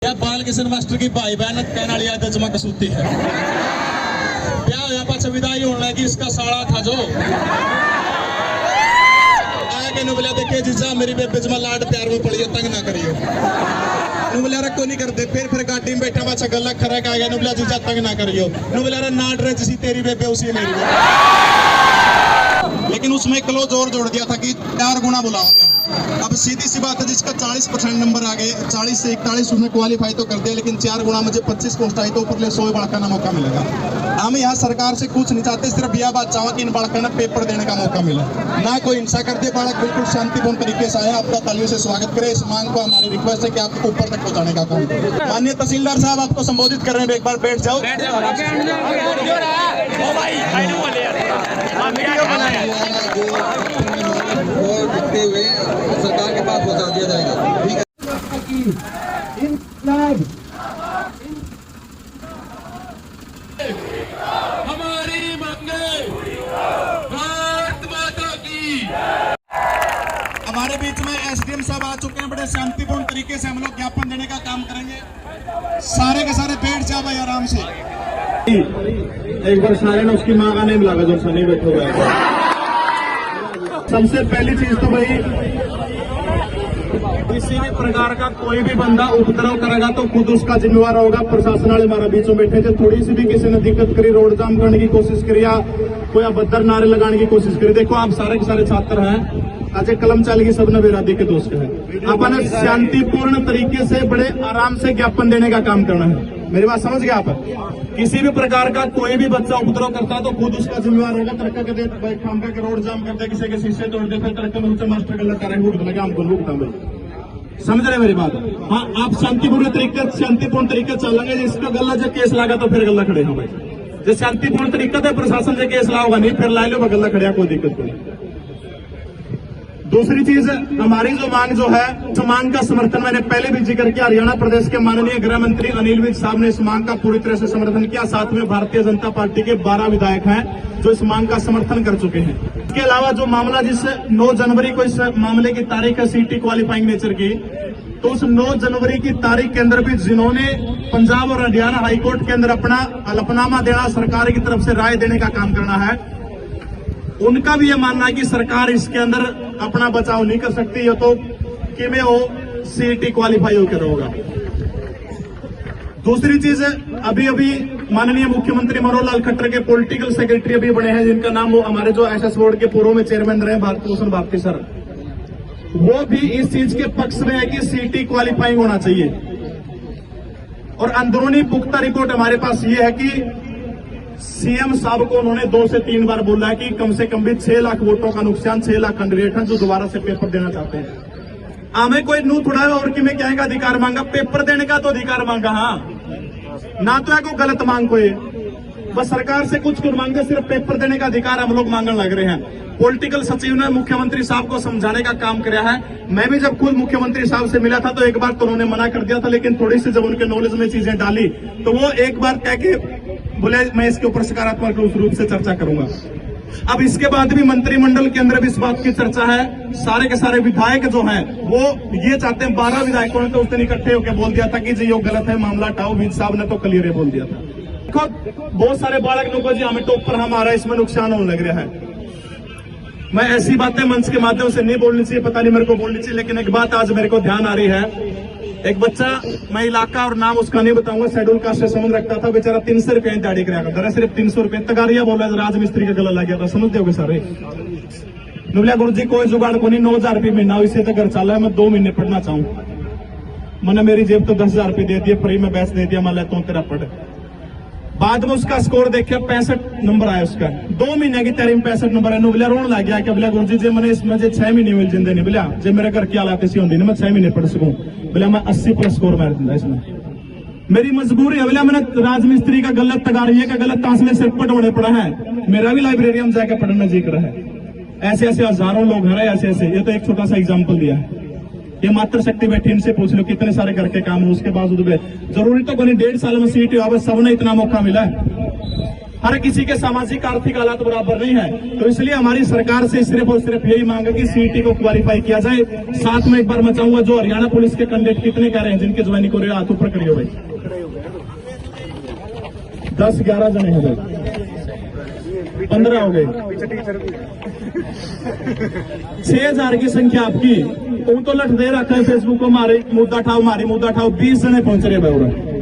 क्या बाल किशन मास्टर की भाई बहन कहने वाली आदत जमा कसूती है। क्या होया पाछे विदाई होने लगी इसका साला था जो आगे नुबलिया देखे जीजा मेरी बेबे जमा लाड प्यार में पड़ी तंग ना करियो। नुबलिया रखो नहीं करते फिर गाड़ी में बैठा पाछा गला खरा का गया नुबलिया जीजा तंग ना करियो। नुबलिया ना ड्रे जिसी तेरी बेबे उसी मेरी बेबे। लेकिन उसमें क्लोज और जोड़ दिया था कि 4 गुना बुलाओगे। अब सीधी सी बात है जिसका 40% नंबर आ गए 40 से 41 उसने क्वालिफाई तो कर दिया लेकिन 4 गुना मुझे 25 पोस्ट आई तो ऊपर ले 100 बड़का मौका मिलेगा। हम यहाँ सरकार से कुछ नहीं चाहते सिर्फ यह बात चाहो कि इन बालका ने पेपर देने का मौका मिला ना कोई हिंसा कर दे। बालक बिल्कुल शांतिपूर्ण तरीके से आया आपका तालियों से स्वागत करें। इस मांग को हमारी रिक्वेस्ट है कि आपको ऊपर तक पहुँचाने का काम करें। माननीय तहसीलदार साहब आपको संबोधित कर रहे हैं एक बार बैठ जाओ। दिखते हुए सरकार के पास पहुंचा दिया जाएगा। ठीक है हमारी मांगे भारत माता की। हमारे बीच में एसडीएम साहब आ चुके हैं। बड़े शांतिपूर्ण तरीके से हम लोग ज्ञापन देने का काम करेंगे। सारे के सारे बैठ जाओ भाई आराम से। एक बार सारे ने उसकी माँ का नेम लगा जो सनी बैठो गए। सबसे पहली चीज तो भाई किसी भी प्रकार का कोई भी बंदा उपद्रव करेगा तो खुद उसका जिम्मेवार होगा। प्रशासन वाले हमारे बीचों बैठे थे, थोड़ी सी भी किसी ने दिक्कत करी, रोड जाम करने की कोशिश करी या कोई अभद्र नारे लगाने की कोशिश करी, देखो आप सारे के सारे छात्र हैं, आज कलम चलेगी सबने बेरादी के दोस्त है। अपन शांतिपूर्ण तरीके से बड़े आराम से ज्ञापन देने का काम करना है। मेरी बात समझ गया आप? किसी भी प्रकार का कोई भी बच्चा उपद्रव करता है तो खुद उसका जिम्मेवार होगा। तरक्का के दे काम करके रोड जाम कर दे, किसी के शीशे तोड़ दे, फिर तरक्का में मास्टर गलत करेंगे उठ लगे हमको लूटता भाई। समझ रहे मेरी बात? हाँ, आप शांतिपूर्ण तरीके चलेंगे। जिसका गला जब केस लगा तो फिर गला खड़े हो भाई। जो शांतिपूर्ण तरीका से प्रशासन से केस लाओगा नहीं फिर ला लो गला खड़े, कोई दिक्कत नहीं। दूसरी चीज हमारी जो मांग है तो मांग का समर्थन मैंने पहले भी जिक्र किया। हरियाणा प्रदेश के माननीय गृह मंत्री अनिल विज साहब ने इस मांग का पूरी तरह से समर्थन किया। साथ में भारतीय जनता पार्टी के 12 विधायक हैं जो इस मांग का समर्थन कर चुके हैं। इसके अलावा जो मामला जिस 9 जनवरी को इस मामले की तारीख है सीटी क्वालिफाइंग नेचर की, तो उस 9 जनवरी की तारीख के अंदर भी जिन्होंने पंजाब और हरियाणा हाईकोर्ट के अंदर अपना हलफनामा देना, सरकार की तरफ से राय देने का काम करना है, उनका भी यह मानना है कि सरकार इसके अंदर अपना बचाव नहीं कर सकती। ये तो कि में हो सीटी क्वालिफाई होकर होगा। दूसरी चीज अभी माननीय मुख्यमंत्री मनोहर लाल खट्टर के पॉलिटिकल सेक्रेटरी अभी बने हैं जिनका नाम वो हमारे जो एसएस बोर्ड के पूर्व में चेयरमैन रहे भारत भूषण भारती सर, वो भी इस चीज के पक्ष में है कि सीटी क्वालिफाइंग होना चाहिए। और अंदरूनी पुख्ता रिपोर्ट हमारे पास ये है कि सीएम साहब को उन्होंने 2 से 3 बार बोला है कि कम से कम भी 6 लाख वोटों का नुकसान, 6 लाख कैंडिडेट हैं जो दोबारा से पेपर देना चाहते हैं। हमें कोई नू थोड़ा और कि मैं क्या का अधिकार मांगा, पेपर देने का तो अधिकार मांगा। हाँ, ना तो है कोई गलत मांग कोई, बस सरकार से कुछ मांगे, सिर्फ पेपर देने का अधिकार हम लोग मांगने लग रहे हैं। पॉलिटिकल सचिव ने मुख्यमंत्री साहब को समझाने का काम किया है। मैं भी जब खुद मुख्यमंत्री साहब से मिला था तो एक बार तो उन्होंने मना कर दिया था, लेकिन थोड़ी सी जब उनके नॉलेज में चीजें डाली तो वो एक बार कह के बोले मैं इसके ऊपर सकारात्मक रूप से चर्चा करूंगा। अब इसके बाद भी मंत्रिमंडल के अंदर भी इस बात की चर्चा है। सारे के सारे विधायक जो हैं वो ये चाहते हैं, 12 विधायकों ने तो उस दिन इकट्ठे होकर बोल दिया था कि जी ये गलत है, मामला हटाओ। विज साहब ने तो क्लियर बोल दिया था। देखो बहुत सारे बालक लोगों जी हमें टॉप पर हमारा इसमें नुकसान होने लग रहा है। मैं ऐसी बातें मंच के माध्यम से नहीं बोलनी चाहिए, पता नहीं मेरे को बोलनी चाहिए, लेकिन एक बात आज मेरे को ध्यान आ रही है। एक बच्चा, मैं इलाका और नाम उसका नहीं बताऊंगा, शेड्यूल कास्ट से संबंध रखता था, बेचारा 300 रुपये दाढ़ी कराया करता था, सिर्फ 300 रुपये। तगारिया बोला राजमिस्त्री का गला लग गया था, समझते हो सारे। नुबलिया गुरु जी कोई जुगाड़ को नहीं, 9,000 रुपये महीना इससे तो घर चला है। मैं 2 महीने पढ़ना चाहूँ, मैंने मेरी जेब तो 10,000 रुपये दे दिए, फ्री में बैच दे दिया, मैं लेता हूँ तेरा पढ़। बाद में उसका स्कोर देखिए 65 नंबर आया उसका, 2 महीने की तैयारी में 65 नंबर है। नुबलिया रोन लग गया कि बोला गुरु जी मैंने इसमें 6 महीने मिल जिंदे नहीं, बोला जब मेरे घर की हालात ऐसी होती नहीं मैं 6 महीने पढ़ सकूं, बोला मैं 80+ स्कोर मार दूंगा इसमें, मेरी मजबूरी है। बोला मैंने राजमिस्त्री का गलत, तगारिये का गलत, तांसले सिर पटोड़े पड़ा है, मेरा भी लाइब्रेरी में जाकर पढ़ना जिक्र है। ऐसे ऐसे हजारों लोग हैं, ऐसे ये तो एक छोटा सा एग्जाम्पल दिया है। ये मात्र शक्ति बैठी, इनसे पूछ लो कितने सारे घर के काम है, उसके बावजूद जरूरी तो कोई 1.5 साल में सीट हुआ, सबने इतना मौका मिला है। हर किसी के सामाजिक आर्थिक हालात बराबर नहीं है। तो इसलिए हमारी सरकार से सिर्फ और सिर्फ यही मांग है कि सीईटी को क्वालिफाई किया जाए। साथ में एक बार मैं चाहूंगा, जो हरियाणा पुलिस के कैंडिडेट कितने कह रहे हैं जिनके ज्वाइनिंग हो रहे हो, हाथ ऊपर करिए भाई। 10-11 जने हैं भाई, 15 हो गए, 6000 की संख्या आपकी। तुम तो लट दे रखा है फेसबुक को, मारे मुद्दा उठाओ 20 जने पहुंच रहे भाई।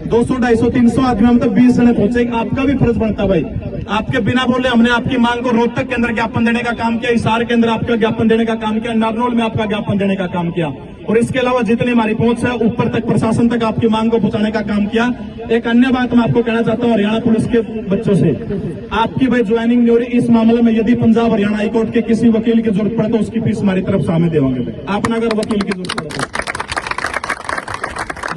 200, 250, 300 आदमी हम तो 20 जने पहुंचे। आपका भी फर्ज बनता भाई, आपके बिना बोले हमने आपकी मांग को रोहतक के अंदर ज्ञापन देने का काम किया, हिसार के अंदर आपका ज्ञापन देने का काम किया, नारनौल में आपका ज्ञापन देने का काम किया, और इसके अलावा जितनी हमारी पहुंच है ऊपर तक प्रशासन तक आपकी मांग को पहुंचाने का काम किया। एक अन्य बात मैं आपको कहना चाहता हूं हरियाणा पुलिस के बच्चों से, आपकी भाई ज्वाइनिंग नहीं हो रही, इस मामले में यदि पंजाब हरियाणा हाईकोर्ट के किसी वकील की जरूरत पड़े तो उसकी फीस हमारी तरफ से हमें देंगे। आपने अगर वकील की जरूरत पड़े तो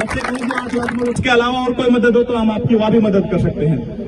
बच्चे को उसके अलावा और कोई मदद हो तो हम आपकी वहां भी मदद कर सकते हैं।